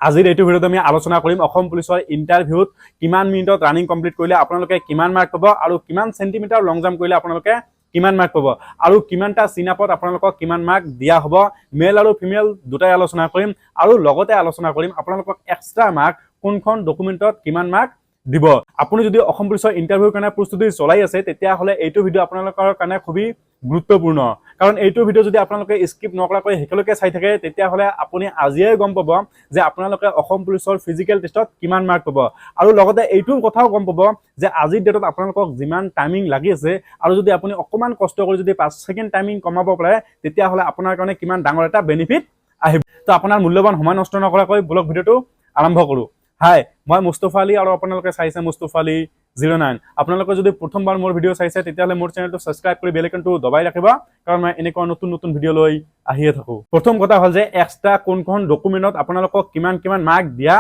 আজিৰ এইটো ভিডিঅ'ত আমি আলোচনা কৰিম অসম পুলিচৰ ইণ্টাৰভিউত কিমান মিনিটত ৰানিং কমপ্লিট কৰিলে আপোনালোকে কিমান মাৰ্ক পাব আৰু কিমান সেন্টিমিটাৰ লং জাম্প কৰিলে আপোনালোকে কিমান মাৰ্ক পাব আৰু কিমানটা চিনাপত আপোনালোকক কিমান মাৰ্ক দিয়া হ'ব মেল আৰু ফিমেল দুটাই আলোচনা কৰিম আৰু লগতে আলোচনা কৰিম আপোনালোকক এক্সট্ৰা মাৰ্ক কোনখন ডকুমেন্টত কিমান মাৰ্ক দিব। আপুনি যদি অসম পুলিচৰ ইণ্টাৰভিউৰ কাৰণে প্ৰস্তুতি চলাই আছে তেতিয়াহ'লে এইটো ভিডিঅ' আপোনালোকৰ কাৰণে খুবই গুৰুত্বপূৰ্ণ, কাৰণ এইটো ভিডিঅ' যদি আপোনালোকে স্কিপ নকৰাকৈ শেষলৈকে চাই থাকে তেতিয়াহ'লে আপুনি আজিয়ে গম পাব যে আপোনালোকে অসম পুলিচৰ ফিজিকেল টেষ্টত কিমান মাৰ্ক পাব আৰু লগতে এইটো কথাও গম পাব যে আজিৰ ডেটত আপোনালোকক যিমান টাইমিং লাগি আছে আৰু যদি আপুনি অকমান কষ্ট কৰি যদি 5 সেকেন্ড টাইমিং কমাব পাৰে তেতিয়াহ'লে আপোনাৰ কাৰণে কিমান ডাঙৰ এটা বেনিফিট আহিব। তো আপোনাৰ মূল্যৱান সময় নষ্ট নকৰাকৈ ব্লগ ভিডিঅ'টো আৰম্ভ কৰোঁ। হাই, মই মুস্তফা আলী আৰু আপোনালোকে চাইছে মুস্তফা আলী 09। আপোনালোকে যদি প্ৰথমবাৰ মোৰ ভিডিঅ' চাইছে তেতিয়াহ'লে মোৰ চেনেলটো সাবস্ক্ৰাইব কৰি বেল আইকনটো দবাই ৰাখিবা, কাৰণ মই এনেকুৱা নতুন নতুন ভিডিঅ' লৈ আহিয়ে থাকো। প্ৰথম কথা হ'ল যে এক্সট্ৰা কোন ডকুমেন্টত আপোনালোকক কিমান মাৰ্ক দিয়া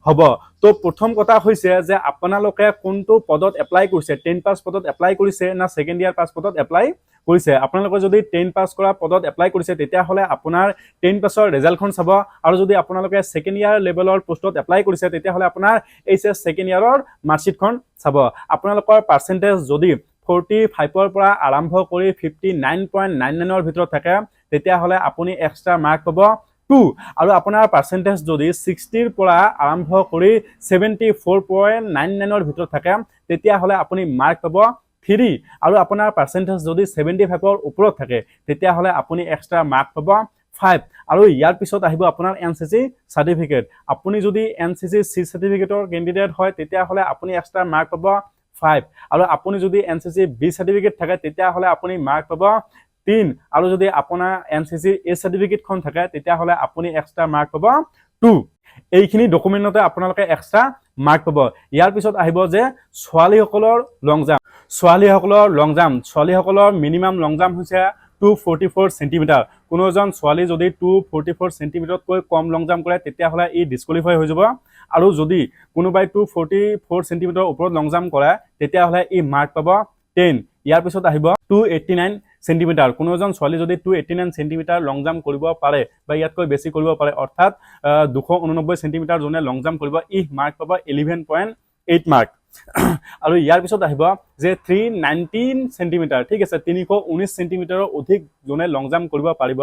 হ'ব। তো প্ৰথম কথা হৈছে যে আপোনালোকে কোনটো পদত এপ্লাই কৰিছে, 10 পাছ পদত এপ্লাই কৰিছে না সেকেন্ড ইয়াৰ পাছ পদত এপ্লাই কৰিছে। আপোনালোকে যদি 10 পাছ কৰা পদত এপ্লাই কৰিছে তেতিয়াহ'লে আপোনাৰ 10 পাছৰ ৰিজাল্টখন চাব, আৰু যদি আপোনালোকে সেকেন্ড ইয়াৰ লেভেলৰ পোষ্টত এপ্লাই কৰিছে তেতিয়াহ'লে আপোনাৰ এইচএছ সেকেন্ড ইয়াৰৰ মাৰ্কশ্বিটখন চাব। আপোনালোকৰ পাৰ্চেন্টেজ যদি 45ৰ পৰা আৰম্ভ কৰি 59.99ৰ ভিতৰত থাকে তেতিয়াহ'লে আপুনি এক্সট্ৰা মাৰ্ক পাব 2, আৰু আপোনাৰ পাৰ্চেন্টেজ যদি 60ৰ পৰা আৰম্ভ কৰি 74.99ৰ ভিতৰত থাকে তেতিয়াহ'লে আপুনি মাৰ্ক পাব 3, আৰু আপোনাৰ পাৰ্চেন্টেজ যদি 75ৰ ওপৰত থাকে তেতিয়াহ'লে আপুনি এক্সট্ৰা মাৰ্ক পাব 5। আৰু ইয়াৰ পিছত আহিব আপোনাৰ এনচিচি সাৰ্টিফিকেট। আপুনি যদি এনচিচি চি সাৰ্টিফিকেটৰ কেণ্ডিডেট হয় তেতিয়াহ'লে আপুনি এক্সট্ৰা মাৰ্ক পাব 5, আৰু আপুনি যদি এনচিচি বি সাৰ্টিফিকেট থাকে তেতিয়াহ'লে আপুনি মাৰ্ক পাব 3, আৰু যদি আপোনাৰ এনচিচি এ সাৰ্টিফিকেটখন থাকে তেতিয়াহ'লে আপুনি এক্সট্ৰা মাৰ্ক পাব 2। এইখিনি ডকুমেন্টতে আপোনালোকে এক্সট্ৰা মাৰ্ক পাব। ইয়াৰ পিছত আহিব যে ছোৱালীসকলৰ লং জাম্প। ছোৱালীসকলৰ মিনিমাম লং জাম্প হৈছে 244 সেন্টিমিটাৰ। কোনো এজন ছোৱালী যদি 244 সেন্টিমিটাৰতকৈ কম লং জাম্প কৰে তেতিয়াহ'লে ই ডিছকুৱালিফাই হৈ যাব, আৰু যদি কোনোবাই 244 সেন্টিমিটাৰৰ ওপৰত লং জাম্প কৰে তেতিয়াহ'লে ই মাৰ্ক পাব 10। ইয়াৰ পিছত আহিব 289 সেন্টিমিটাৰ। কোনো এজন ছোৱালী যদি 289 সেন্টিমিটাৰ লং জাম্প কৰিব পাৰে বা ইয়াতকৈ বেছি কৰিব পাৰে, অৰ্থাৎ 289 সেন্টিমিটাৰ যোনে লং জাম্প কৰিব, ই মাৰ্ক পাব 11.8 মাৰ্ক। আৰু ইয়াৰ পিছত আহিব যে 319 সেন্টিমিটাৰ, ঠিক আছে, 319 সেন্টিমিটাৰৰ অধিক যোনে লং জাম্প কৰিব পাৰিব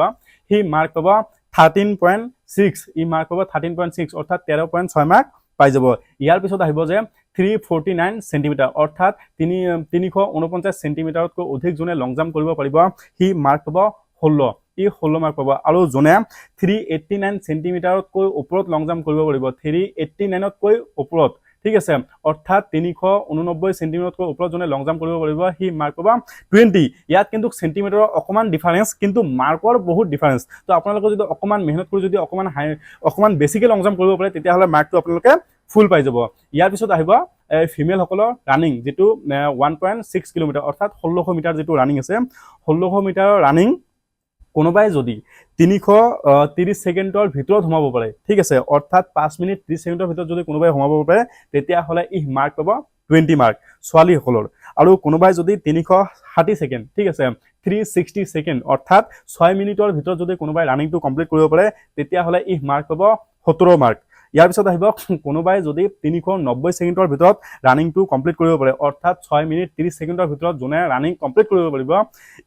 সি মাৰ্ক পাব 13.6, ই মাৰ্ক পাব 13.6, অৰ্থাৎ 13.6 মাৰ্ক পাই যাব। ইয়াৰ পিছত আহিব যে 349 সেন্টিমিটাৰ, অৰ্থাৎ 349 সেন্টিমিটাৰতকৈ অধিক যোনে লং জাম্প কৰিব পাৰিব সি মাৰ্ক পাব 16, ই 16 মাৰ্ক পাব। আৰু যোনে 389 সেন্টিমিটাৰতকৈ ওপৰত লং জাম্প কৰিব পাৰিব, 389তকৈ ওপৰত, ঠিক আছে, অৰ্থাৎ 389 সেন্টিমিটাৰতকৈ ওপৰত যোনে লং জাম্প কৰিব পাৰিব সি মাৰ্ক পাব 20। ইয়াত কিন্তু সেন্টিমিটাৰৰ অকমান ডিফাৰেন্স, কিন্তু মাৰ্কৰ বহুত ডিফাৰেন্স। তো আপোনালোকে যদি অকমান মেহনত কৰি যদি অকমান বেছিকে লং জাম্প কৰিব পাৰে তেতিয়াহ'লে মাৰ্কটো আপোনালোকে ফুল পাই যাব। ইয়াৰ পিছত আহিব ফিমেল সকলৰ ৰানিং, যিটো 1.6 কিলোমিটাৰ, অৰ্থাৎ 1600 মিটাৰ যিটো ৰানিং আছে, 1600 মিটাৰৰ ৰানিং কোনোবাই যদি 330 সেকেন্ডৰ ভিতৰত সোমাব পাৰে, ঠিক আছে, অৰ্থাৎ 5 মিনিট 30 সেকেন্ডৰ ভিতৰত যদি কোনোবাই সোমাব পাৰে তেতিয়াহ'লে ই মাৰ্ক পাব 20 মাৰ্ক ছোৱালীসকলৰ। আৰু কোনোবাই যদি 360 সেকেন্ড, ঠিক আছে, 360 সেকেন্ড, অৰ্থাৎ 6 মিনিটৰ ভিতৰত যদি কোনোবাই ৰানিংটো কমপ্লিট কৰিব পাৰে তেতিয়াহ'লে ই মাৰ্ক পাব 17 মাৰ্ক। ইয়াৰ পিছত আহিব কোনোবাই যদি 390 সেকেন্ডৰ ভিতৰত ৰানিংটো কমপ্লিট কৰিব পাৰে, অৰ্থাৎ 6 মিনিট 30 সেকেন্ডৰ ভিতৰত যোনে ৰানিং কমপ্লিট কৰিব পাৰিব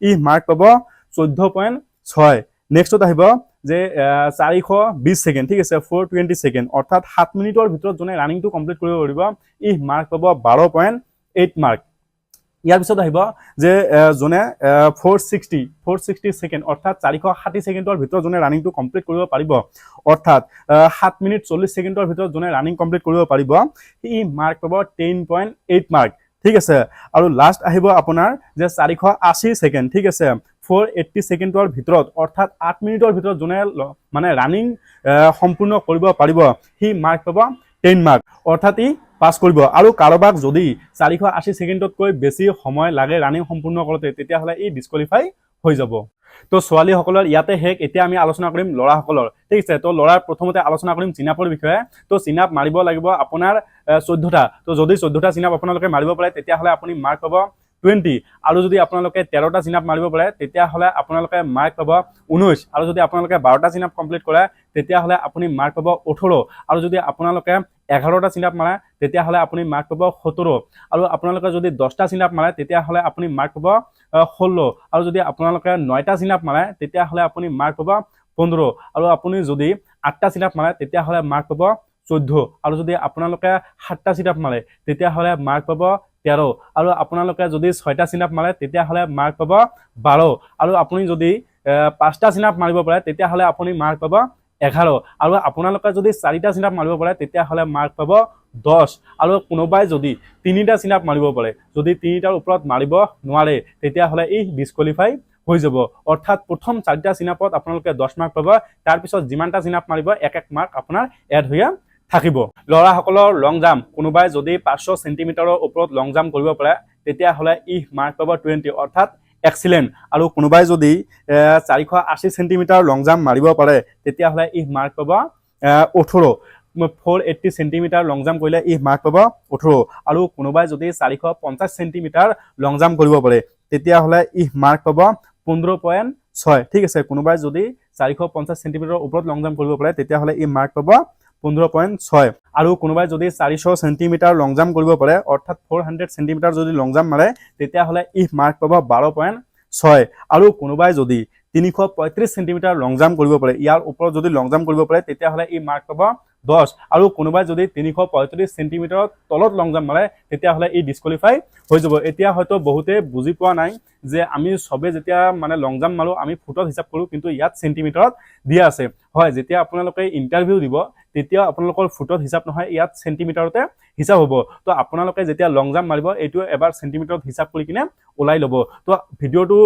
ই মাৰ্ক পাব 14.6। নেক্সটত আহিব যে 420 সেকেন্ড, ঠিক আছে, 420 সেকেন্ড, অৰ্থাৎ 7 মিনিটৰ ভিতৰত যোনে ৰানিংটো কমপ্লিট কৰিব পাৰিব ই মাৰ্ক পাব 12.8 মাৰ্ক। ইয়াৰ পিছত আহিব যে যোনে 460 সেকেন্ড, অৰ্থাৎ 460 সেকেন্ডৰ ভিতৰত যোনে ৰানিংটো কমপ্লিট কৰিব পাৰিব, অৰ্থাৎ 7 মিনিট 40 সেকেন্ডৰ ভিতৰত যোনে ৰানিং কমপ্লিট কৰিব পাৰিব ই মাৰ্ক পাব 10.8 মাৰ্ক, ঠিক আছে। আৰু লাষ্ট আহিব আপোনাৰ যে 480 সেকেন্ড, ঠিক আছে, 480 সেকেন্ডৰ ভিতৰত, অৰ্থাৎ 8 মিনিটৰ ভিতৰত যোনে মানে ৰানিং সম্পূৰ্ণ কৰিব পাৰিব সি মাৰ্ক পাব 10 মাৰ্ক, অৰ্থাৎ ই পাছ কৰিব। আৰু কাৰোবাক যদি 480 সেকেন্ডতকৈ বেছি সময় লাগে ৰানিং সম্পূৰ্ণ কৰোঁতে তেতিয়াহ'লে ই ডিছকুৱালিফাই হৈ যাব। তো ছোৱালীসকলৰ ইয়াতে শেষ। এতিয়া আমি আলোচনা কৰিম ল'ৰাসকলৰ, ঠিক আছে। তো ল'ৰাৰ প্ৰথমতে আলোচনা কৰিম চিনাপৰ বিষয়ে। তো চিনাপ মাৰিব লাগিব আপোনাৰ 14টা। তো যদি 14টা চিনাপ আপোনালোকে মাৰিব পাৰে তেতিয়াহ'লে আপুনি মাৰ্ক পাব 20 আৰু যদি আপোনালোকে 13টা চিন আপ মাৰিব পাৰে তেতিয়াহ'লে আপোনালোকে মাৰ্ক পাব 19 আৰু যদি আপোনালোকে 12টা চিন আপ কমপ্লিট কৰে তেতিয়াহ'লে আপুনি মাৰ্ক পাব 18 আৰু যদি আপোনালোকে 11টা চিন আপ মাৰে তেতিয়াহ'লে আপুনি মাৰ্ক পাব 17 আৰু আপোনালোকে যদি 10টা চিন আপ মাৰে তেতিয়াহ'লে আপুনি মাৰ্ক পাব 16 আৰু যদি আপোনালোকে 9টা চিন আপ মাৰে তেতিয়াহ'লে আপুনি মাৰ্ক পাব 15 আৰু আপুনি যদি 8টা চিন আপ মাৰে তেতিয়াহ'লে মাৰ্ক পাব 14 আৰু যদি আপোনালোকে 7টা চিন আপ মাৰে তেতিয়াহ'লে মাৰ্ক পাব 13 আৰু আপোনালোকে যদি 6টা চিন আপ মাৰে তেতিয়াহ'লে মাৰ্ক পাব 12 আৰু আপুনি যদি 5টা চিন আপ মাৰিব পাৰে তেতিয়াহ'লে আপুনি মাৰ্ক পাব 11 আৰু আপোনালোকে যদি 4টা চিন আপ মাৰিব পাৰে তেতিয়াহ'লে মাৰ্ক পাব 10 আৰু কোনোবাই যদি 3টা চিন আপ মাৰিব পাৰে যদি 3টাৰ ওপৰত মাৰিব নোৱাৰে তেতিয়াহ'লে ই ডিসকোৱালিফাই হৈ যাব অৰ্থাৎ প্ৰথম 4টা চিন আপত আপোনালোকে 10 মাৰ্ক পাব তাৰ পিছত যিমানটা চিন আপ মাৰিব এক মাৰ্ক আপোনাৰ এড হৈ থাকিব ল'ৰাসকলৰ লং জাম্প কোনোবাই যদি 500 সেন্টিমিটাৰৰ ওপৰত লং জাম্প কৰিব পাৰে তেতিয়াহ'লে ই মাৰ্ক পাব 20 অৰ্থাৎ এক্সিলেন্ট আৰু কোনোবাই যদি 480 সেন্টিমিটাৰ লং জাম্প মাৰিব পাৰে তেতিয়াহ'লে ই মাৰ্ক পাব 18 480 সেন্টিমিটাৰ লং জাম্প কৰিলে ই মাৰ্ক পাব 18 আৰু কোনোবাই যদি 450 সেন্টিমিটাৰ লং জাম্প কৰিব পাৰে তেতিয়াহ'লে ই মাৰ্ক পাব 15.6 ঠিক আছে কোনোবাই যদি 450 সেন্টিমিটাৰৰ ওপৰত লং জাম্প কৰিব পাৰে তেতিয়াহ'লে ই মাৰ্ক পাব 15.6 আৰু কোনোবাই যদি 400 সেন্টিমিটাৰ লং জাম্প কৰিব পাৰে অৰ্থাৎ 400 সেন্টিমিটাৰ যদি লং জাম্প মাৰে তেতিয়াহ'লে ই মাৰ্ক পাব 12.6 আৰু কোনোবাই যদি 335 সেন্টিমিটাৰ লং জাম্প কৰিব পাৰে ইয়াৰ ওপৰত যদি লং জাম্প কৰিব পাৰে তেতিয়াহ'লে ই মাৰ্ক পাব 10 আৰু কোনোবাই যদি 335 সেন্টিমিটাৰৰ তলত লং জাম্প মাৰে তেতিয়াহ'লে ই ডিসকোৱালিফাই হৈ যাব এতিয়া হয়তো বহুতে বুজি পোৱা নাই যে আমি সবে যেতিয়া মানে লং জাম্প মাৰো আমি ফুটত হিচাপ কৰো কিন্তু ইয়াত সেন্টিমিটাৰত দিয়া আছে হয় যেতিয়া আপোনালোকে ইন্টাৰভিউ দিব তেতিয়া আপোনালোকৰ ফুটত হিচাপ নহয় ইয়াত সেন্টিমিটাৰতে হিচাপ হ'ব তো আপোনালোকে যেতিয়া লং জাম্প মাৰিব এইটো এবাৰ সেন্টিমিটাৰত হিচাপ কৰি কিনে ওলাই ল'ব তো ভিডিঅ'টো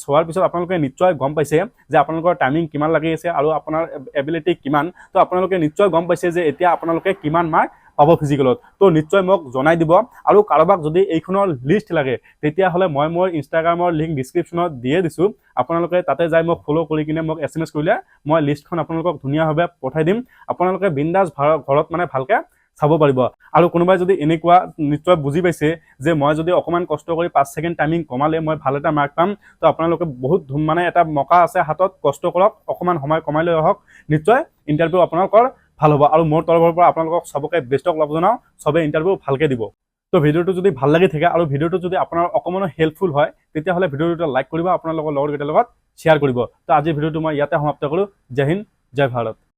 চোৱাৰ পিছত আপোনালোকে নিশ্চয় গম পাইছে যে আপোনালোকৰ টাইমিং কিমান লাগি আছে আৰু আপোনাৰ এবিলিটি কিমান তো আপোনালোকে নিশ্চয় গম পাইছে যে এতিয়া আপোনালোকে কিমান মাৰ্ক পাব ফিজিকেলত তো নিশ্চয় মোক জনাই দিব আৰু কাৰোবাক যদি এইখনৰ লিষ্ট লাগে তেতিয়াহ'লে মই মোৰ ইনষ্টাগ্ৰামৰ লিংক ডিছক্ৰিপশ্যনত দিয়ে দিছোঁ আপোনালোকে তাতে যাই মোক ফ'ল' কৰি কিনে মোক SMS কৰিলে মই লিষ্টখন আপোনালোকক ধুনীয়াভাৱে পঠাই দিম আপোনালোকে বিন্দাছ ঘৰত মানে ভালকৈ চাব পাৰিব আৰু কোনোবাই যদি এনেকুৱা নিশ্চয় বুজি পাইছে যে মই যদি অকমান কষ্ট কৰি 5 সেকেন্ড টাইমিং কমালে মই ভাল এটা মাৰ্ক পাম তো আপোনালোকে বহুত মানে এটা মকা আছে হাতত কষ্ট কৰক অকমান সময় কমাই লৈ আহক নিশ্চয় ইন্টাৰভিউ আপোনালোকৰ ভাল হ'ব আৰু মোৰ তৰফৰ পৰা আপোনালোকক সবকে বেষ্ট অফ লাক জনাও সবে ইন্টাৰভিউ ভালকৈ দিব তো ভিডিঅ'টো যদি ভাল লাগি থাকে আৰু ভিডিঅ'টো যদি আপোনাৰ অকমান হেল্পফুল হয় তেতিয়াহ'লে ভিডিঅ'টো লাইক কৰিব আপোনালোকৰ লগৰকেইটাৰ লগত শ্বেয়াৰ কৰিব তো আজি ভিডিঅ'টো মই ইয়াতে সমাপ্ত কৰোঁ জয় হিন্দ জয় ভাৰত